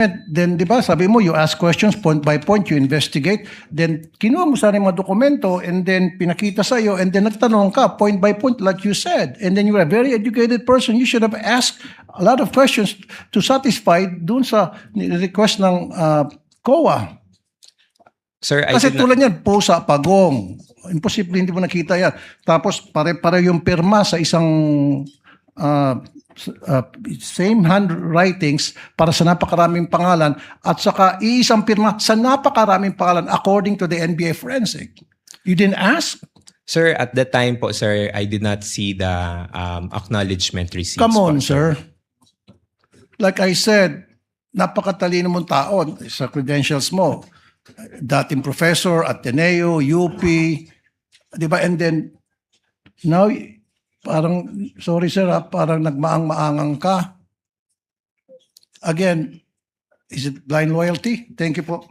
Then, di ba, sabi mo, you ask questions point by point, you investigate, then kinuha mo sana yung mga dokumento, and then pinakita sa'yo, and then nagtanong ka point by point like you said, and then you're a very educated person, you should have asked a lot of questions to satisfy dun sa request ng COA. Sir, I Kasi did not, tulad yan, pusa, pagong, imposible hindi mo nakita yan. Tapos pare-pare yung pirma sa isang same handwritings para sa napakaraming pangalan at saka iisang pirma sa napakaraming pangalan according to the NBA forensic. You didn't ask? sir, at that time po, sir, I did not see the acknowledgement receipts. Come on, po, sir. Like I said, napakatalino mong tao sa credentials mo. Dating professor, Ateneo, UP, di ba? And then, now, parang, sorry sir, parang nagmaang-maangang ka. Again, is it blind loyalty? Thank you po.